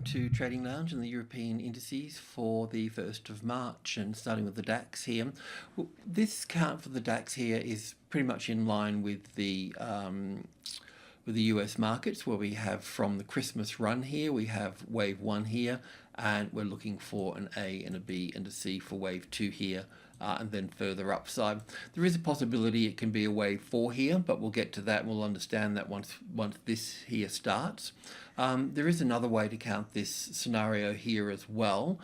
welcome to Trading Lounge and the European Indices for the 1st of March, and starting with the DAX here. This count for the DAX here is pretty much in line with the US markets, where we have from the Christmas run here, we have wave 1 here, and we're looking for an A and a B and a C for wave 2 here. And then further upside. There is a possibility it can be a wave 4 here, but we'll get to that and we'll understand that once this here starts. There is another way to count this scenario here as well,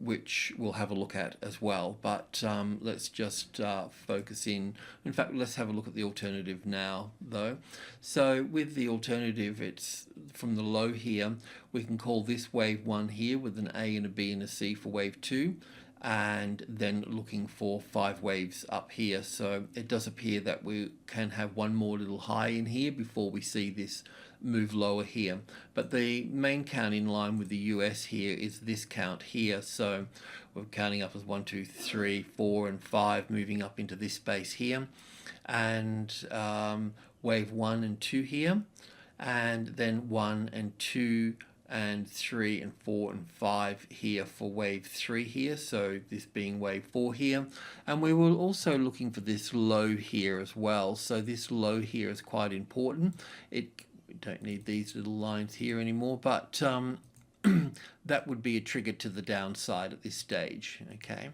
which we'll have a look at as well. But let's just focus in fact, let's have a look at the alternative now, though. So with the alternative, it's from the low here, we can call this wave 1 here with an A and a B and a C for wave 2. And then looking for 5 waves up here. So it does appear that we can have one more little high in here before we see this move lower here. But the main count in line with the US here is this count here. So we're counting up as 1, 2, 3, 4, and 5, moving up into this space here. And wave 1 and 2 here. And then 1 and 2 and 3 and 4 and 5 here for wave 3 here, so this being wave 4 here. And we were also looking for this low here as well, so this low here is quite important. We don't need these little lines here anymore, but that would be a trigger to the downside at this stage, okay?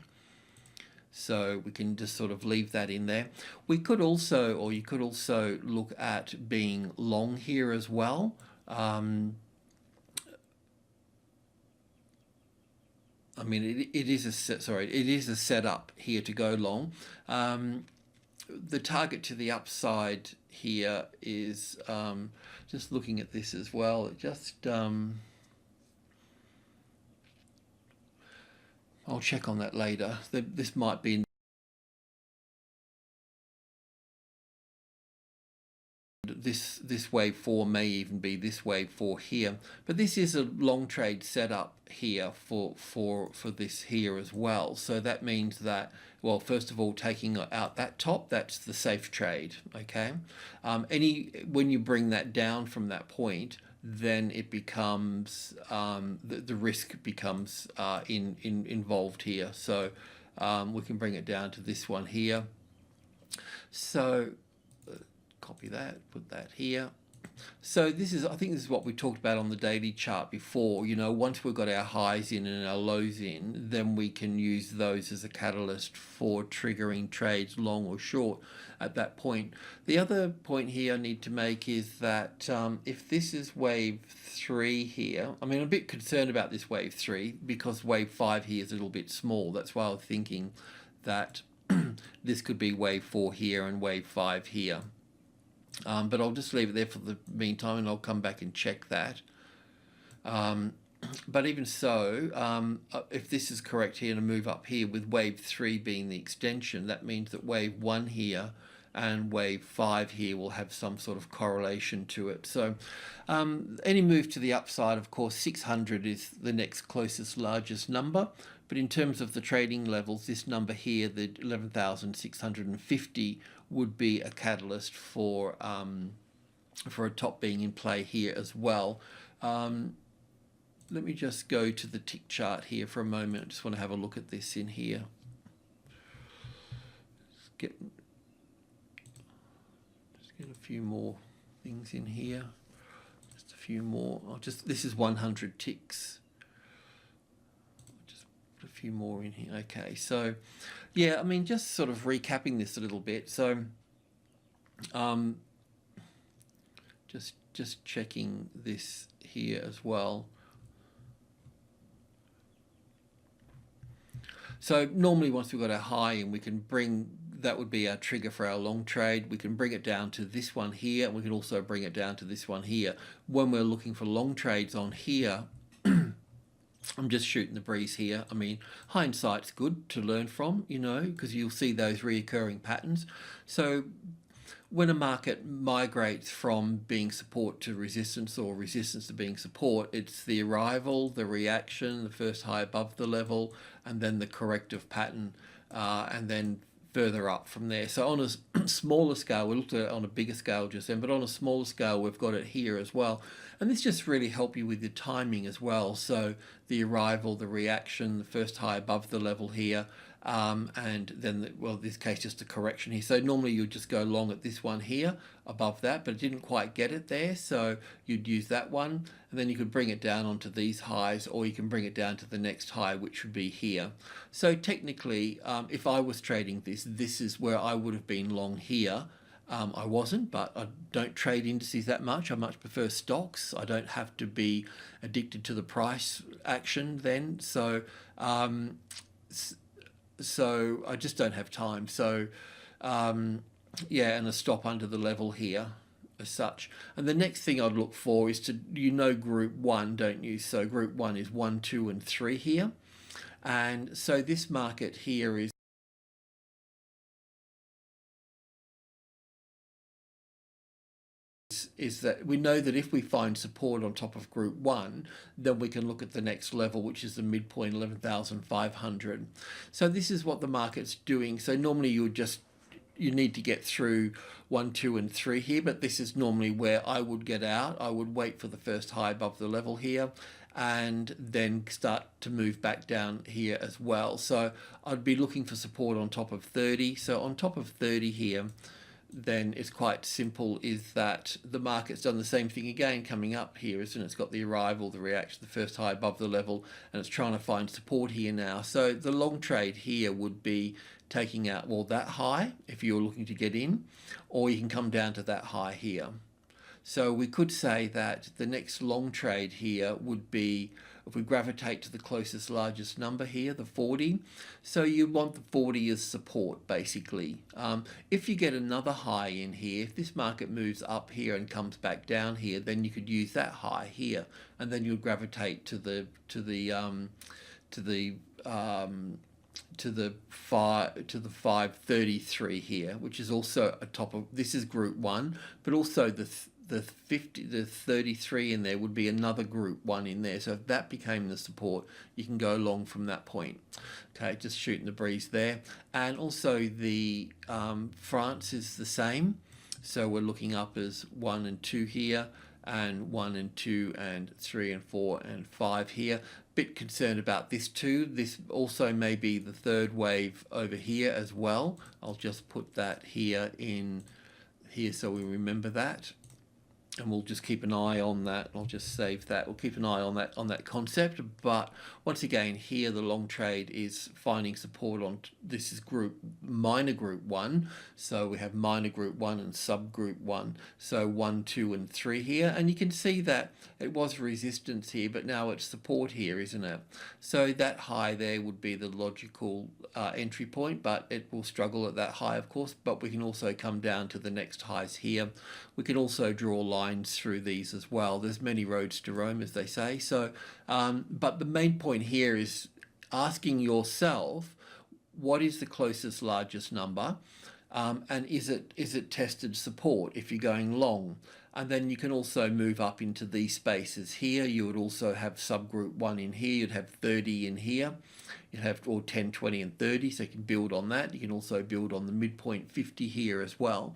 So we can just sort of leave that in there. We could also, or you could also look at being long here as well. I mean, it is a setup here to go long. The target to the upside here is just looking at this as well. It just I'll check on that later. This might be. This wave 4 may even be this wave 4 here, but this is a long trade setup here for this here as well. So that means that, well, first of all, taking out that top, that's the safe trade, okay? When you bring that down from that point, then it becomes the risk becomes involved here. So we can bring it down to this one here. So copy that, put that here. So I think this is what we talked about on the daily chart before. You know, once we've got our highs in and our lows in, then we can use those as a catalyst for triggering trades long or short at that point. The other point here I need to make is that if this is wave 3 here, I mean, I'm a bit concerned about this wave 3 because wave 5 here is a little bit small. That's why I was thinking that this could be wave 4 here and wave 5 here. But I'll just leave it there for the meantime, and I'll come back and check that. But even so, if this is correct here and a move up here with wave 3 being the extension, that means that wave 1 here and wave 5 here will have some sort of correlation to it. So any move to the upside, of course, 600 is the next closest largest number. But in terms of the trading levels, this number here, the 11,650, would be a catalyst for a top being in play here as well. Let me just go to the tick chart here for a moment. I just want to have a look at this in here. Just get a few more things in here. Just a few more. This is 100 ticks. A few more in here. Okay, so yeah, I mean, just sort of recapping this a little bit. So just checking this here as well. So normally once we've got our high and we can bring, that would be our trigger for our long trade. We can bring it down to this one here, and we can also bring it down to this one here. When we're looking for long trades on here, I'm just shooting the breeze here. I mean, hindsight's good to learn from, you know, because you'll see those reoccurring patterns. So when a market migrates from being support to resistance or resistance to being support, it's the arrival, the reaction, the first high above the level, and then the corrective pattern, and then further up from there. So on a smaller scale, we looked at it on a bigger scale just then, but on a smaller scale, we've got it here as well. And this just really help you with your timing as well. So the arrival, the reaction, the first high above the level here, and then, well, in this case, just a correction here. So normally you'd just go long at this one here above that, but it didn't quite get it there. So you'd use that one, and then you could bring it down onto these highs, or you can bring it down to the next high, which would be here. So technically, if I was trading this is where I would have been long here. I wasn't, but I don't trade indices that much. I much prefer stocks. I don't have to be addicted to the price action then. So I just don't have time. So yeah, and a stop under the level here as such. And the next thing I'd look for is to, group 1, don't you? So group 1 is 1, 2 and 3 here. And so this market here is that we know that if we find support on top of group 1, then we can look at the next level, which is the midpoint 11,500. So this is what the market's doing. So normally you need to get through 1, 2 and 3 here, but this is normally where I would get out. I would wait for the first high above the level here and then start to move back down here as well. So I'd be looking for support on top of 30. So on top of 30 here, then it's quite simple, is that the market's done the same thing again coming up here, isn't it? It's got the arrival, the reaction, the first high above the level, and it's trying to find support here now. So the long trade here would be taking out, well, that high if you're looking to get in, or you can come down to that high here. So we could say that the next long trade here would be, if we gravitate to the closest largest number here, the 40. So you want the 40 as support, basically. If you get another high in here, if this market moves up here and comes back down here, then you could use that high here, and then you'll gravitate to the 533 here, which is also a top of, this is group 1, but also the 33 in there would be another group 1 in there. So if that became the support, you can go long from that point. Okay, just shooting the breeze there. And also the France is the same. So we're looking up as 1 and 2 here, and 1 and 2 and 3 and 4 and 5 here. Bit concerned about this too. This also may be the third wave over here as well. I'll just put that here in here so we remember that. And we'll just keep an eye on that. I'll just save that. We'll keep an eye on that concept. But once again, here the long trade is finding support on, this is minor group 1. So we have minor group 1 and subgroup 1. So 1, 2 and 3 here. And you can see that it was resistance here, but now it's support here, isn't it? So that high there would be the logical entry point, but it will struggle at that high, of course. But we can also come down to the next highs here. We can also draw lines through these as well. There's many roads to Rome, as they say. So, but the main point here is asking yourself, what is the closest largest number, and is it tested support if you're going long? And then you can also move up into these spaces here. You would also have subgroup 1 in here. You'd have 30 in here. You'd have all 10, 20 and 30, so you can build on that. You can also build on the midpoint 50 here as well.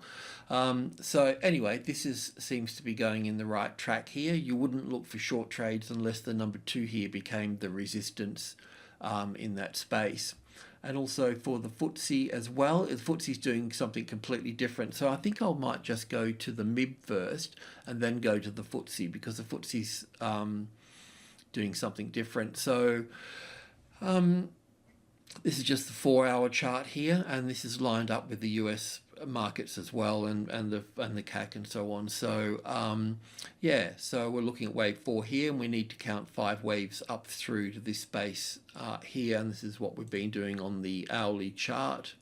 So anyway, this seems to be going in the right track here. You wouldn't look for short trades unless the number 2 here became the resistance in that space. And also for the FTSE as well, the FTSE is doing something completely different. So I think I might just go to the MIB first and then go to the FTSE, because the FTSE's doing something different. So this is just the 4-hour chart here, and this is lined up with the US markets as well, and the CAC and so on. So yeah, so we're looking at wave 4 here, and we need to count 5 waves up through to this space here, and this is what we've been doing on the hourly chart.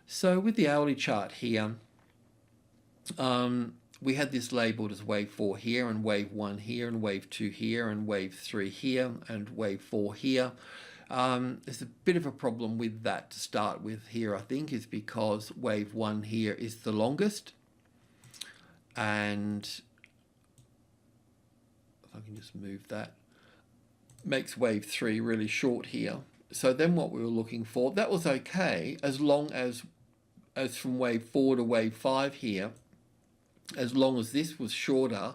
So with the hourly chart here, we had this labeled as wave 4 here, and wave 1 here, and wave 2 here, and wave 3 here, and wave 4 here. There's a bit of a problem with that to start with here, I think, is because wave 1 here is the longest, and if I can just move that, makes wave 3 really short here. So then what we were looking for, that was okay as long as from wave 4 to wave 5 here, as long as this was shorter,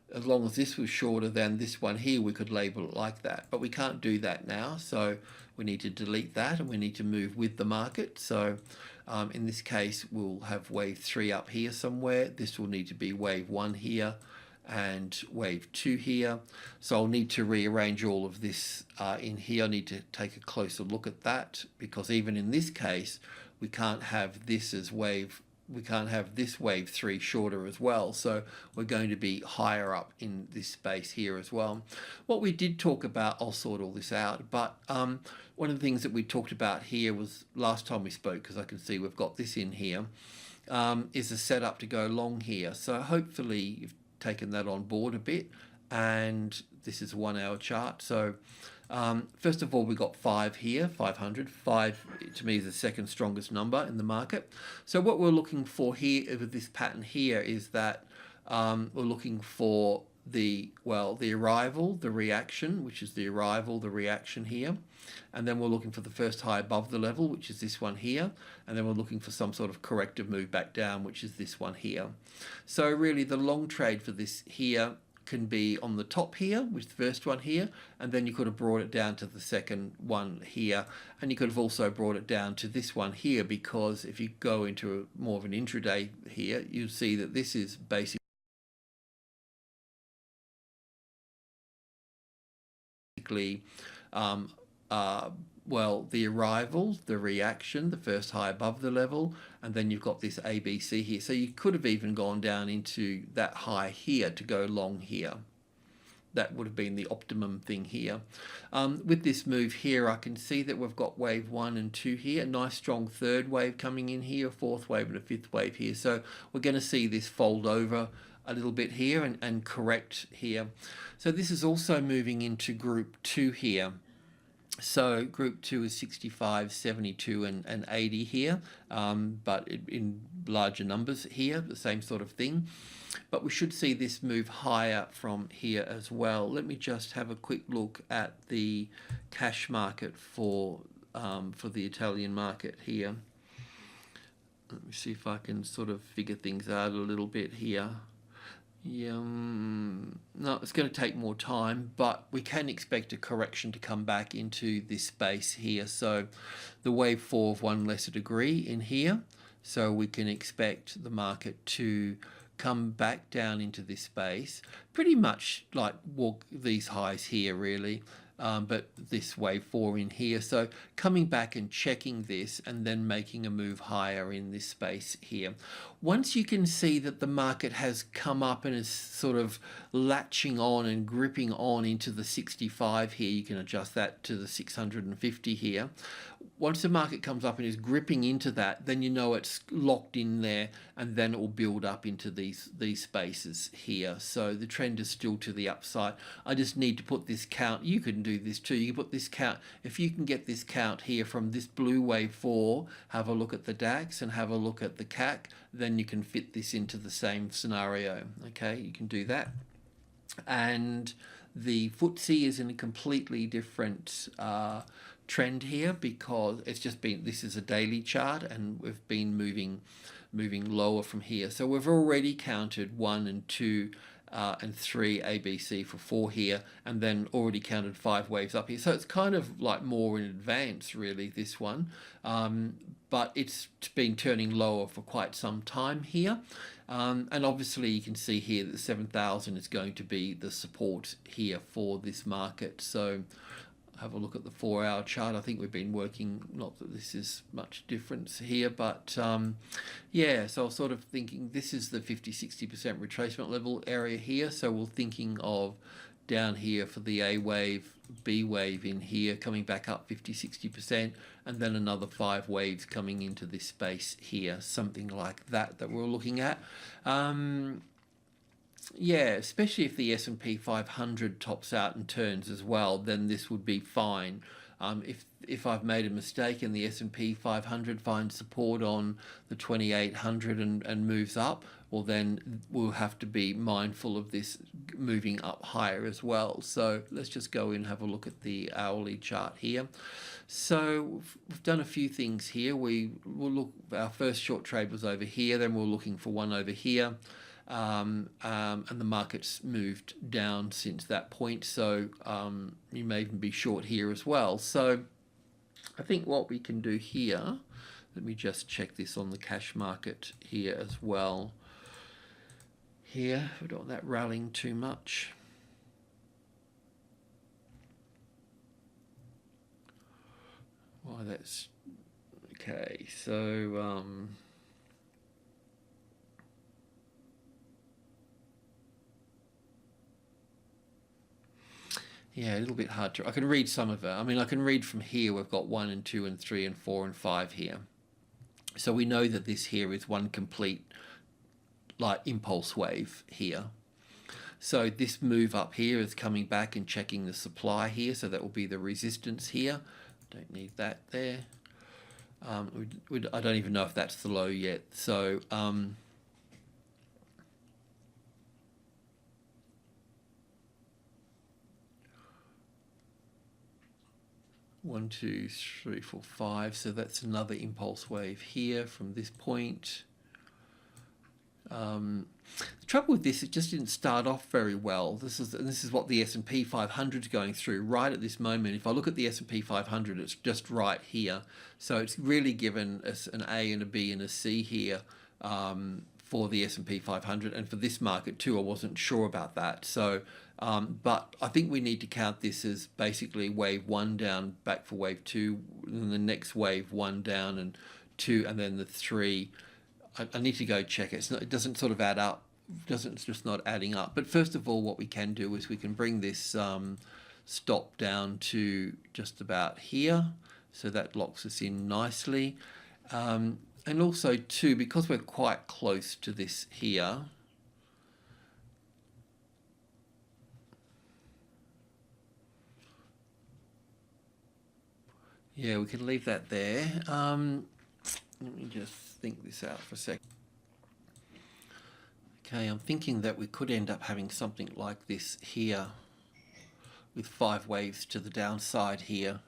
than this one here, we could label it like that. But we can't do that now, so we need to delete that and we need to move with the market. So in this case, we'll have wave 3 up here somewhere. This will need to be wave 1 here and wave 2 here. So I'll need to rearrange all of this in here. I need to take a closer look at that, because even in this case, we can't have this as wave, we can't have this wave 3 shorter as well. So we're going to be higher up in this space here as well. What we did talk about, I'll sort all this out, but one of the things that we talked about here was last time we spoke, because I can see we've got this in here, is a setup to go long here. So hopefully you've taken that on board a bit, and this is a 1 hour chart. So first of all, we got 5 here, 500. 5 to me is the second strongest number in the market. So what we're looking for here with this pattern here is that we're looking for the arrival, the reaction, which is the arrival, the reaction here. And then we're looking for the first high above the level, which is this one here. And then we're looking for some sort of corrective move back down, which is this one here. So really the long trade for this here can be on the top here, which is the first one here, and then you could have brought it down to the second one here, and you could have also brought it down to this one here, because if you go into more of an intraday here, you'll see that this is basically the arrival, the reaction, the first high above the level, and then you've got this ABC here. So you could have even gone down into that high here to go long here. That would have been the optimum thing here. With this move here, I can see that we've got wave 1 and 2 here, a nice strong third wave coming in here, a fourth wave and a fifth wave here. So we're going to see this fold over a little bit here and correct here. So this is also moving into group 2 here. So group 2 is 65, 72 and 80 here, but in larger numbers here, the same sort of thing. But we should see this move higher from here as well. Let me just have a quick look at the cash market for the Italian market here. Let me see if I can sort of figure things out a little bit here. Yeah, no, it's going to take more time, but we can expect a correction to come back into this space here. So the wave 4 of 1 lesser degree in here. So we can expect the market to come back down into this space, pretty much like walk these highs here really. But this wave 4 in here. So coming back and checking this and then making a move higher in this space here. Once you can see that the market has come up and is sort of latching on and gripping on into the 65 here, you can adjust that to the 650 here. Once the market comes up and is gripping into that, then you know it's locked in there, and then it will build up into these spaces here. So the trend is still to the upside. I just need to put this count. You can do this too. You can put this count. If you can get this count here from this blue wave 4, have a look at the DAX and have a look at the CAC, then you can fit this into the same scenario. Okay, you can do that. And the FTSE is in a completely different trend here, because it's just been, this is a daily chart and we've been moving lower from here. So we've already counted 1 and 2 and 3 ABC for 4 here, and then already counted 5 waves up here. So it's kind of like more in advance really, this one, but it's been turning lower for quite some time here. And obviously you can see here that 7,000 is going to be the support here for this market. So have a look at the 4 hour chart. I think we've been working, not that this is much difference here, but yeah, so I was sort of thinking this is the 50-60% retracement level area here. So we're thinking of down here for the A wave, B wave in here, coming back up 50-60%, and then another 5 waves coming into this space here, something like that we're looking at. Yeah, especially if the S&P 500 tops out and turns as well, then this would be fine. If I've made a mistake and the S&P 500 finds support on the 2800 and moves up, well then we'll have to be mindful of this moving up higher as well. So let's just go in and have a look at the hourly chart here. So we've done a few things here. We will look, our first short trade was over here, then we're looking for one over here. And the market's moved down since that point, so you may even be short here as well. So I think what we can do here, let me just check this on the cash market here as well. Here, we don't want that rallying too much. Well, that's okay. So yeah, a little bit hard to. I can read some of it. I mean, I can read from here. We've got 1 and 2 and 3 and 4 and 5 here. So we know that this here is one complete like impulse wave here. So this move up here is coming back and checking the supply here. So that will be the resistance here. Don't need that there. I don't even know if that's the low yet. So 1, 2, 3, 4, 5. So that's another impulse wave here from this point. The trouble with this, it just didn't start off very well. This is what the S&P 500 is going through right at this moment. If I look at the S&P 500, it's just right here. So it's really given us an A and a B and a C here for the S&P 500, and for this market too. I wasn't sure about that. So, but I think we need to count this as basically wave 1 down, back for wave 2, and the next wave 1 down and 2, and then the 3. I need to go check it. It doesn't sort of add up. It's just not adding up. But first of all, what we can do is we can bring this stop down to just about here. So that locks us in nicely. And also too, because we're quite close to this here, yeah, we can leave that there. Let me just think this out for a sec. Okay, I'm thinking that we could end up having something like this here with 5 waves to the downside here.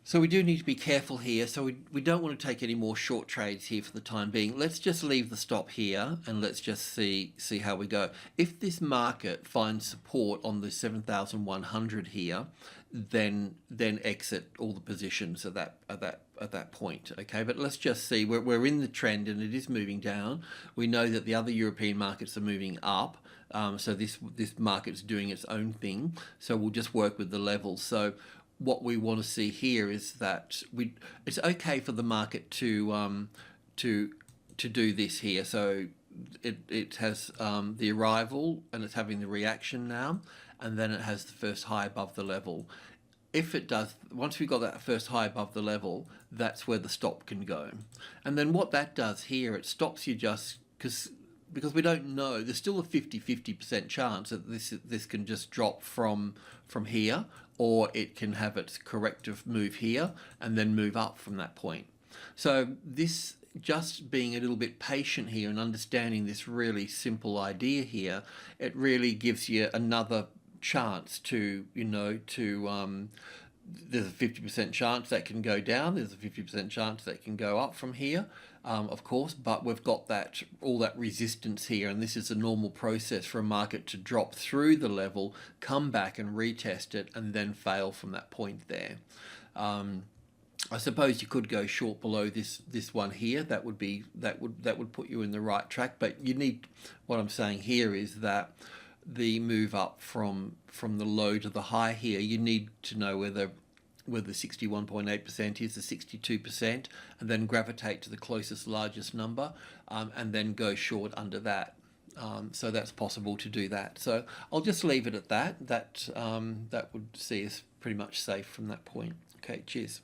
So we do need to be careful here. So we don't want to take any more short trades here for the time being. Let's just leave the stop here and let's just see how we go. If this market finds support on the 7,100 here, then exit all the positions at that point. Okay, but let's just see. We're in the trend and it is moving down. We know that the other European markets are moving up. So this market's doing its own thing. So we'll just work with the levels. So what we want to see here is that it's okay for the market to do this here. So it has the arrival and it's having the reaction now, and then it has the first high above the level. If it does, once we've got that first high above the level, that's where the stop can go. And then what that does here, it stops you just because we don't know. There's still a 50% chance that this can just drop from here, or it can have its corrective move here and then move up from that point. So this, just being a little bit patient here and understanding this really simple idea here, it really gives you another chance to, there's a 50% chance that can go down, there's a 50% chance that can go up from here, of course, but we've got all that resistance here, and this is a normal process for a market to drop through the level, come back and retest it, and then fail from that point there. I suppose you could go short below this one here. That would put you in the right track, but you need, what I'm saying here is that the move up from the low to the high here, you need to know whether 61.8% is the 62%, and then gravitate to the closest largest number, and then go short under that. So that's possible to do that. So I'll just leave it at that. That would see us pretty much safe from that point. Okay, cheers.